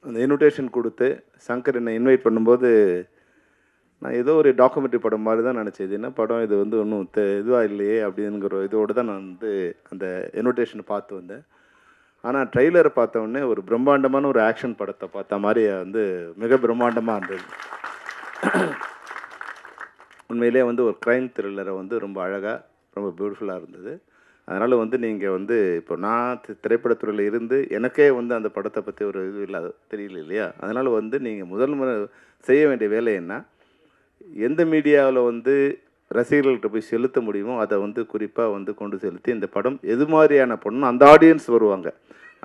அந்த இன்விடேஷன் கொடுத்து சங்கர் என்னை இன்வைட் பண்ணும்போது நான் ஏதோ ஒரு டாக்குமெண்ட்ரி படம் மாதிரி தான் நினச்சேன். இது என்ன படம், இது வந்து ஒன்றும் இதுவாக இல்லையே அப்படிங்கிற இதோடு தான் நான் வந்து அந்த இன்விடேஷனை பார்த்து வந்தேன். ஆனால் ட்ரெய்லரை பார்த்த உடனே ஒரு பிரம்மாண்டமான ஒரு ஆக்ஷன் படத்தை பார்த்த மாதிரி வந்து மிக பிரம்மாண்டமாக இருந்தது. உண்மையிலே வந்து ஒரு க்ரைம் த்ரில்லரை வந்து ரொம்ப அழகாக ரொம்ப பியூட்டிஃபுல்லாக இருந்தது. அதனால் வந்து நீங்கள் வந்து இப்போ நான் திரைப்படத்துறையில் இருந்து எனக்கே வந்து அந்த படத்தை பற்றி ஒரு இது இல்லாத தெரியல இல்லையா? அதனால் வந்து நீங்கள் முதல் முறை செய்ய வேண்டிய வேலை என்ன, எந்த மீடியாவில் வந்து ரசிகர்கள்ட்ட போய் செலுத்த முடியுமோ அதை வந்து குறிப்பாக வந்து கொண்டு செலுத்தி இந்த படம் எது மாதிரியான படம் அந்த ஆடியன்ஸ் வருவாங்க.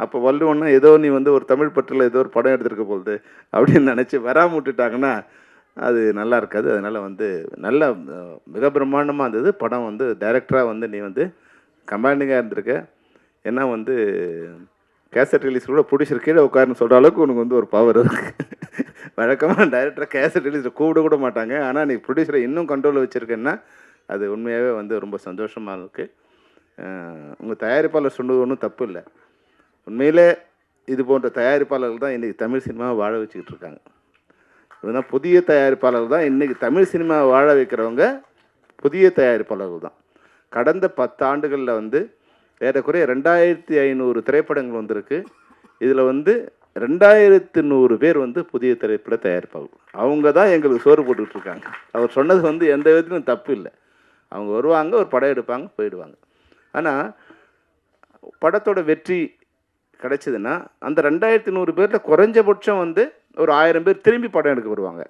அப்போ வள்ளுவன்னா ஏதோ நீ வந்து ஒரு தமிழ் பற்றில் ஏதோ ஒரு படம் எடுத்துருக்க போகுது அப்படின்னு நினச்சி வராமல் விட்டுட்டாங்கன்னா அது நல்லா இருக்காது. அதனால் வந்து நல்ல மிக பிரம்மாண்டமாக இருந்தது படம். வந்து டைரக்டராக வந்து நீ வந்து கமாண்டிங்காக இருந்திருக்க. ஏன்னா வந்து கேசட் ரிலீஸ் கூட ப்ரொடியூசர் கீழே உட்காருன்னு சொல்கிற அளவுக்கு உனக்கு வந்து ஒரு பவர் இருக்குது. வழக்கமாக டைரக்டராக கேசட் ரிலீஸில் கூட மாட்டாங்க. ஆனால் நீ ப்ரொடியூசரை இன்னும் கண்ட்ரோலில் வச்சுருக்கேன்னா அது உண்மையாகவே வந்து ரொம்ப சந்தோஷமாக இருக்குது. உங்கள் தயாரிப்பாளர் சொன்னது ஒன்றும் தப்பு இல்லை. உண்மையிலே இது போன்ற தயாரிப்பாளர்கள் தான் இன்றைக்கி தமிழ் சினிமாவை வாழ வச்சுக்கிட்டு இருக்காங்க. இதுதான் புதிய தயாரிப்பாளர்கள் தான் இன்றைக்கி தமிழ் சினிமாவை வாழ வைக்கிறவங்க புதிய தயாரிப்பாளர்கள் தான். கடந்த 10 ஆண்டுகளில் வந்து ஏறக்குறைய 2500 திரைப்படங்கள் வந்திருக்கு. இதில் வந்து 2100 பேர் வந்து புதிய திரைப்பட தயாரிப்பாளர்கள். அவங்க தான் எங்களுக்கு சோறு போட்டுக்கிட்டு இருக்காங்க. அவர் சொன்னது வந்து எந்த விதத்துலையும் தப்பு இல்லை. அவங்க வருவாங்க, ஒரு படம் எடுப்பாங்க, போயிடுவாங்க. ஆனால் படத்தோட வெற்றி கிடைச்சதுன்னா அந்த 2100 பேரில் குறைஞ்சபட்சம் வந்து ஒரு 1000 பேர் திரும்பி படம் எடுக்க வருவாங்க.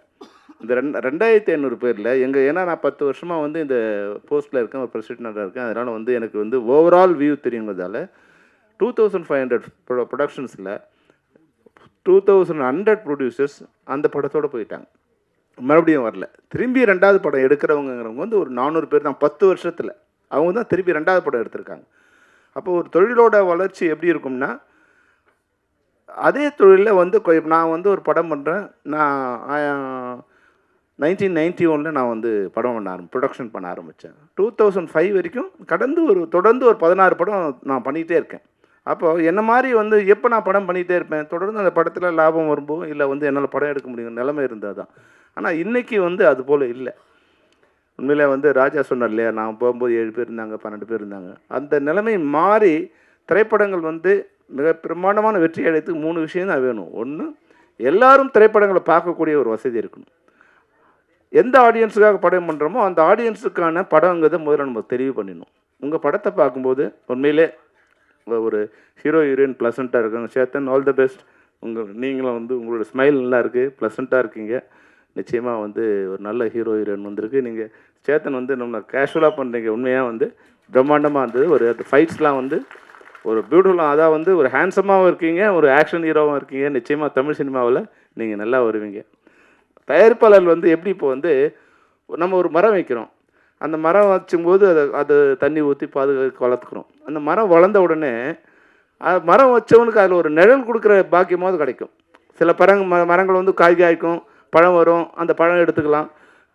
இந்த 2500 பேரில் ஏன்னா நான் 10 வருஷமாக வந்து இந்த போஸ்ட்டில் இருக்கேன், ஒரு பிரசிடெண்ட்டாக இருக்கேன். அதனால் வந்து எனக்கு வந்து ஓவரால் வியூ தெரியுங்கிறதால 2500 ப்ரொடக்ஷன்ஸில் 2100 ப்ரொடியூசர்ஸ் அந்த படத்தோடு போயிட்டாங்க, மறுபடியும் வரல. திரும்பி 2வது படம் எடுக்கிறவங்கிறவங்க வந்து ஒரு 400 பேர் தான் 10 வருஷத்தில். அவங்க தான் திருப்பி 2வது படம் எடுத்திருக்காங்க. அப்போ ஒரு தொழிலோட வளர்ச்சி எப்படி இருக்கும்னா, அதே தொழிலில் வந்து நான் வந்து ஒரு படம் பண்ணுறேன். நான் 1991 நான் வந்து படம் ப்ரொடக்ஷன் பண்ண ஆரம்பித்தேன். 2005 வரைக்கும் தொடர்ந்து ஒரு 16 படம் நான் பண்ணிகிட்டே இருக்கேன். அப்போது என்ன மாதிரி வந்து எப்போ நான் படம் பண்ணிகிட்டே இருப்பேன், தொடர்ந்து அந்த படத்தில் லாபம் வரும்போது இல்லை வந்து என்னால் படம் எடுக்க முடியும் நிலைமை இருந்தால் தான். ஆனால் இன்றைக்கி வந்து அது போல் இல்லை. உண்மையிலே வந்து ராஜா சொன்னார் இல்லையா, நான் போகும்போது 7 பேர் இருந்தாங்க, 12 பேர் இருந்தாங்க. அந்த நிலைமை மாறி திரைப்படங்கள் வந்து மிக பிரமாண்டமான வெற்றி அடையத்துக்கு 3 விஷயம் தான் வேணும். ஒன்று, எல்லாரும் திரைப்படங்களை பார்க்கக்கூடிய ஒரு வசதி இருக்கணும். எந்த ஆடியன்ஸுக்காக படம் பண்ணுறோமோ அந்த ஆடியன்ஸுக்கான படங்கிறத முதல்ல நம்ம தெரிவு பண்ணிடணும். உங்கள் படத்தை பார்க்கும்போது உண்மையிலே ஒரு ஹீரோ ஹீரோயின் ப்ளசண்ட்டாக இருக்காங்க. Chetan, all the best. நீங்களும் வந்து உங்களோட ஸ்மைல் நல்லா இருக்குது, ப்ளசண்ட்டாக இருக்கீங்க. நிச்சயமாக வந்து ஒரு நல்ல ஹீரோ ஹீரோயின் வந்திருக்கு. நீங்கள் சேத்தன் வந்து நம்ம கேஷுவலாக பண்ணுறீங்க. உண்மையாக வந்து பிரம்மாண்டமாக இருந்தது. ஒரு ஃபைட்ஸ்லாம் வந்து ஒரு பியூட்டிஃபுல்லாக, அதாவது வந்து ஒரு ஹேண்ட்ஸமாகவும் இருக்கீங்க, ஒரு ஆக்ஷன் ஹீரோவும் இருக்கீங்க. நிச்சயமாக தமிழ் சினிமாவில் நீங்கள் நல்லா வருவீங்க. தயாரிப்பாளர்கள் வந்து எப்படி இப்போ வந்து நம்ம ஒரு மரம் வைக்கிறோம். அந்த மரம் வச்சும்போது அது தண்ணி ஊற்றி பாதுகாத்து வளர்த்துக்கிறோம். அந்த மரம் வளர்ந்த உடனே மரம் வச்சவனுக்கு அதில் ஒரு நிழல் கொடுக்குற பாக்கியமாவது கிடைக்கும். சில மரங்கள் வந்து காய் காய்க்கும், பழம் வரும், அந்த பழம் எடுத்துக்கலாம்.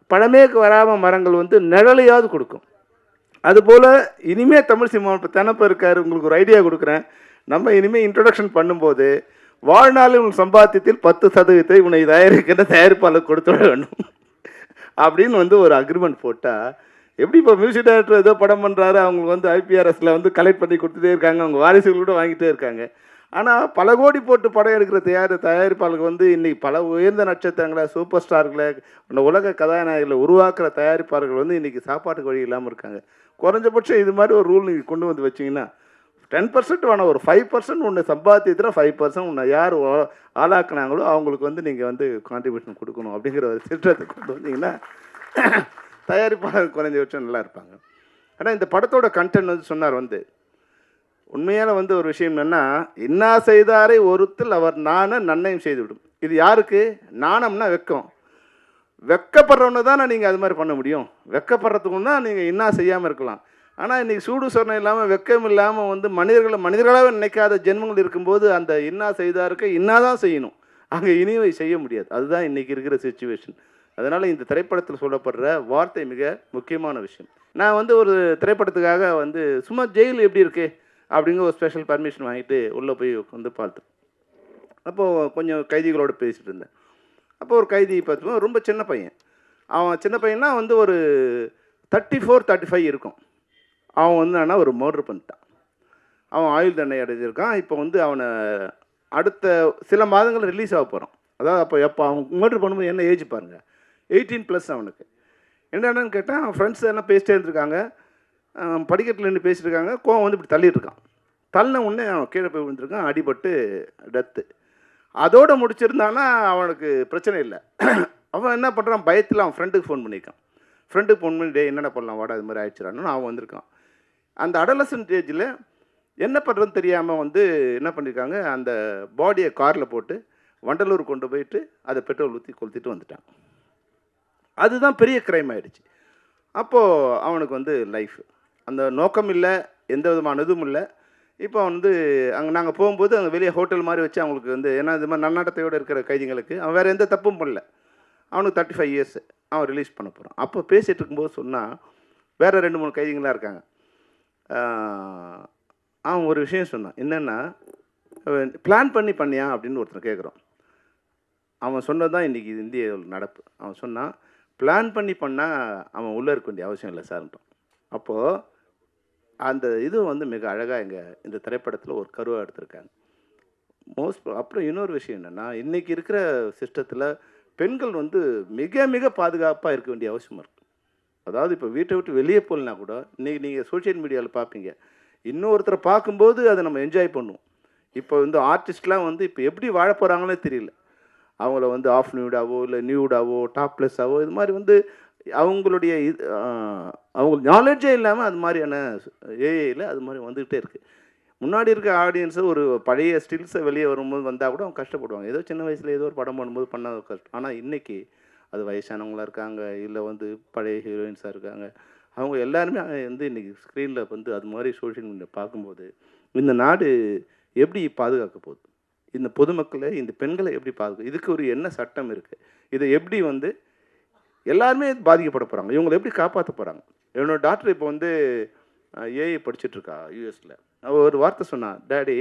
பழமே வராமல் மரங்கள் வந்து நிழலையாவது கொடுக்கும். அதுபோல் இனிமேல் தமிழ் சினிமா இப்போ தினப்ப இருக்கார், உங்களுக்கு ஒரு ஐடியா கொடுக்குறேன். நம்ம இனிமேல் இன்ட்ரொடக்ஷன் பண்ணும்போது வாழ்நாளில் உங்கள் சம்பாத்தியத்தில் 10% உன்னை தயாரிக்கிற தயாரிப்பாளர் கொடுத்துட வேண்டும் அப்படின்னு வந்து ஒரு அக்ரிமெண்ட் போட்டால் எப்படி? இப்போ மியூசிக் டைரக்டர் ஏதோ படம் பண்ணுறாரு, அவங்களுக்கு வந்து ஐபிஆர்எஸில் வந்து கலெக்ட் பண்ணி கொடுத்துட்டே இருக்காங்க, அவங்க வாரிசுகள் கூட வாங்கிட்டே இருக்காங்க. ஆனால் பல கோடி போட்டு படம் எடுக்கிற தயாரிப்பாளர்கள் வந்து இன்றைக்கி பல உயர்ந்த நட்சத்திரங்களை, சூப்பர் ஸ்டார்களை, உலக கதாநாயகர்களை உருவாக்குற தயாரிப்பாளர்கள் வந்து இன்றைக்கி சாப்பாட்டுக்கு வழி இல்லாமல் இருக்காங்க. குறைஞ்சபட்சம் இது மாதிரி ஒரு ரூல் நீங்கள் கொண்டு வந்து வச்சிங்கன்னா 10% வேணாம், ஒரு 5% உன்னை சம்பாத்தியத்தில் 5% உன்னை யார் ஆளாக்குனாங்களோ அவங்களுக்கு வந்து நீங்கள் வந்து கான்ட்ரிபியூஷன் கொடுக்கணும் அப்படிங்கிற ஒரு திட்டத்தை கொண்டு வந்தீங்கன்னா தயாரிப்பாளர் குறைஞ்சபட்சம் நல்லா இருப்பாங்க. ஆனால் இந்த படத்தோட கண்டென்ட் வந்து சொன்னார் வந்து உண்மையான வந்து ஒரு விஷயம் என்னென்னா, இன்னா செய்தாரை ஒருத்தல் அவர் நன்னயம் செய்துவிடும். இது யாருக்கு? நாணம்னா வெக்கம். வெக்கப்படுறவனு தானே நீங்கள் அது மாதிரி பண்ண முடியும். வெக்கப்படுறதுக்கும் தான் நீங்கள் இன்னா செய்யாமல் இருக்கலாம். ஆனால் இன்றைக்கி சூடு சொரணை இல்லாமல், வெக்கம் இல்லாமல் வந்து மனிதர்களாகவே நினைக்காத ஜென்மங்கள் இருக்கும்போது அந்த இன்னா செய்தாருக்கு இன்னா தான் செய்யணும். அங்கே இனிவை செய்ய முடியாது. அதுதான் இன்றைக்கி இருக்கிற சிச்சுவேஷன். அதனால் இந்த திரைப்படத்தில் சொல்லப்படுற வார்த்தை மிக முக்கியமான விஷயம். நான் வந்து ஒரு திரைப்படத்துக்காக வந்து சும்மா ஜெயில் எப்படி இருக்குது அப்படிங்கிற ஒரு ஸ்பெஷல் பர்மிஷன் வாங்கிட்டு உள்ளே போய் வந்து பார்த்தேன். அப்போது கொஞ்சம் கைதிகளோடு பேசிகிட்டு இருந்தேன். அப்போ ஒரு கைதி பார்த்தோம், ரொம்ப சின்ன பையன். அவன் சின்ன பையனா வந்து ஒரு 34, 35 இருக்கும். அவன் வந்து ஆனால் ஒரு மர்டர் பண்ணிட்டான். அவன் ஆயுள் தண்டனை அடைஞ்சிருக்கான். இப்போ வந்து அவனை அடுத்த சில மாதங்கள் ரிலீஸ் ஆக போகிறான். அதாவது எப்போ அவன் மர்டர் பண்ணும்போது என்ன ஏஜ் பாருங்கள், 18+ அவனுக்கு. என்னென்னு கேட்டால் அவன் ஃப்ரெண்ட்ஸ் எல்லாம் பேசிட்டே இருந்திருக்காங்க, படிக்கட்டில் நின்று பேசிட்டு இருக்காங்க. கோவம் வந்து இப்படி தள்ளிட்டு இருக்கான். தள்ளின உடனே அவன் கீழே போய் விழுந்திருக்கான், அடிபட்டு டெத்து. அதோடு முடிச்சிருந்தானா அவனுக்கு பிரச்சனை இல்லை. அவன் என்ன பண்ணுறான், பயத்தில் அவன் ஃப்ரெண்டுக்கு ஃபோன் பண்ணியிருக்கான். ஃப்ரெண்டுக்கு ஃபோன் பண்ணி, டே என்னென்ன பண்ணலாம் வாடா, இது மாதிரி ஆயிடுச்சுறான்னு அவன் வந்திருக்கான். அந்த அடலசன்ட் ஏஜில் என்ன பண்ணுறதுன்னு தெரியாமல் வந்து என்ன பண்ணியிருக்காங்க, அந்த பாடியை காரில் போட்டு வண்டலூர் கொண்டு போயிட்டு அதை பெட்ரோல் ஊற்றி கொளுத்திட்டு வந்துட்டான். அதுதான் பெரிய க்ரைம் ஆகிடுச்சு. அப்போது அவனுக்கு வந்து லைஃப் அந்த நோக்கம் இல்லை, எந்த விதமான இதுவும் இல்லை. இப்போ வந்து அங்கே நாங்கள் போகும்போது அங்கே வெளியே ஹோட்டல் மாதிரி வச்சு அவங்களுக்கு வந்து, ஏன்னா இது மாதிரி நன்னடத்தையோடு இருக்கிற கைதிகளுக்கு அவன் வேறு எந்த தப்பும் பண்ணல. அவனுக்கு 35 இயர்ஸ், அவன் ரிலீஸ் பண்ண போகிறான். அப்போ பேசிகிட்டு இருக்கும்போது சொன்னால், வேறு 2-3 கைதிகளாக இருக்காங்க. அவன் ஒரு விஷயம் சொன்னான், என்னென்னா பிளான் பண்ணி பண்ணியா அப்படின்னு ஒருத்தர் கேட்குறோம். அவன் சொன்னது தான் இன்றைக்கி இந்திய நடப்பு. அவன் சொன்னான், பிளான் பண்ணி பண்ணால் அவன் உள்ளே இருக்க வேண்டிய அவசியம் இல்லை சார்ன்ட்டோம். அப்போது அந்த இது வந்து மிக அழகாக இந்த திரைப்படத்தில் ஒரு கருவாக எடுத்திருக்காங்க. அப்புறம் இன்னொரு விஷயம் என்னென்னா, இன்றைக்கி இருக்கிற சிஸ்டத்தில் பெண்கள் வந்து மிக மிக பாதுகாப்பாக இருக்க வேண்டிய அவசியம் இருக்குது. அதாவது இப்போ வீட்டை விட்டு வெளியே போகலனா கூட இன்றைக்கி நீங்கள் சோஷியல் மீடியாவில் பார்ப்பீங்க, இன்னொருத்தரை பார்க்கும்போது அதை நம்ம என்ஜாய் பண்ணுவோம். இப்போ வந்து ஆர்டிஸ்ட்லாம் வந்து இப்போ எப்படி வாழ போகிறாங்களே தெரியல. அவங்கள வந்து ஆஃப் நியூடாவோ இல்லை நியூடாவோ டாப்லெஸ்ஸாவோ இது மாதிரி வந்து அவங்களுடைய அவங்க நாலேஜே இல்லாமல் அது மாதிரியான ஏஐயில் அது மாதிரி வந்துக்கிட்டே இருக்குது. முன்னாடி இருக்க ஆடியன்ஸு ஒரு பழைய ஸ்டில்ஸை வெளியே வரும்போது வந்தால் கூட அவங்க கஷ்டப்படுவாங்க. ஏதோ சின்ன வயசில் ஏதோ ஒரு படம் பண்ணும்போது பண்ண கஷ்டம். ஆனால் இன்றைக்கி அது வயசானவங்களாக இருக்காங்க, இல்லை வந்து பழைய ஹீரோயின்ஸாக இருக்காங்க. அவங்க எல்லாருமே வந்து இன்றைக்கி ஸ்க்ரீனில் வந்து அது மாதிரி சோஷியல் மீடியா பார்க்கும்போது இந்த நாடு எப்படி பாதுகாக்க போகுது, இந்த பொதுமக்களை இந்த பெண்களை எப்படி பாதுகாக்க, இதுக்கு ஒரு என்ன சட்டம் இருக்குது, இதை எப்படி வந்து எல்லாருமே பாதிக்கப்பட போகிறாங்க, இவங்களை எப்படி காப்பாற்ற போகிறாங்க. என்னோடய டாக்டர் இப்போ வந்து ஏஐ படிச்சுட்ருக்கா யூஎஸில். அவள் ஒரு வார்த்தை சொன்னான், டேடி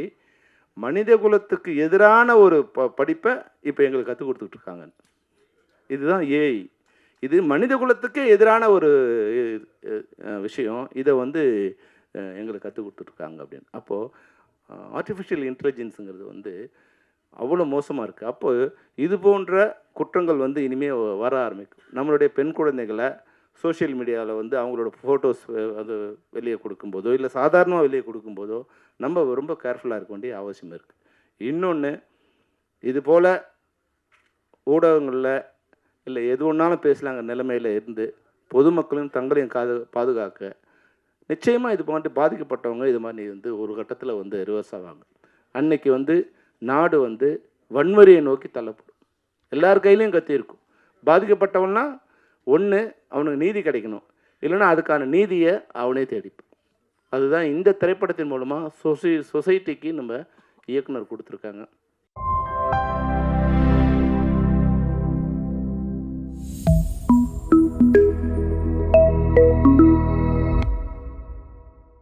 மனித குலத்துக்கு எதிரான ஒரு படிப்பை இப்போ எங்களுக்கு கற்றுக் கொடுத்துட்ருக்காங்க. இதுதான் ஏஐ, இது மனித குலத்துக்கே எதிரான ஒரு விஷயம், இதை வந்து எங்களுக்கு கற்றுக் கொடுத்துட்ருக்காங்க அப்படின்னு. அப்போது ஆர்டிஃபிஷியல் இன்டெலிஜென்ஸுங்கிறது வந்து அவ்வளோ மோசமாக இருக்குது. அப்போது இது போன்ற குற்றங்கள் வந்து இனிமேல் வர ஆரம்பிக்கும். நம்மளுடைய பெண் குழந்தைகளை சோஷியல் மீடியாவில் வந்து அவங்களோட ஃபோட்டோஸ் அது வெளியே கொடுக்கும்போதோ இல்லை சாதாரணமாக வெளியே கொடுக்கும்போதோ நம்ம ரொம்ப கேர்ஃபுல்லாக இருக்க வேண்டிய அவசியம் இருக்குது. இன்னொன்று, இது போல் ஊடகங்களில் இல்லை எது ஒன்றாலும் பேசலாங்க நிலைமையில் இருந்து பொதுமக்களும் தங்களையும் பாதுகாக்க நிச்சயமாக இது போன்று பாதிக்கப்பட்டவங்க இது மாதிரி வந்து ஒரு கட்டத்தில் வந்து ரிவர்ஸ் ஆவாங்க. அன்னைக்கு வந்து நாடு வந்து வன்முறையை நோக்கி தள்ளப்படும். எல்லார் கையிலையும் கத்தி இருக்கும். பாதிக்கப்பட்டவன்னா ஒன்று அவனுக்கு நீதி கிடைக்கணும், இல்லைன்னா அதுக்கான நீதியை அவனே தேடிப்பான். அதுதான் இந்த திரைப்படத்தின் மூலமாக சொசைட்டிக்கு நம்ம இயக்குனர் கொடுத்துருக்காங்க.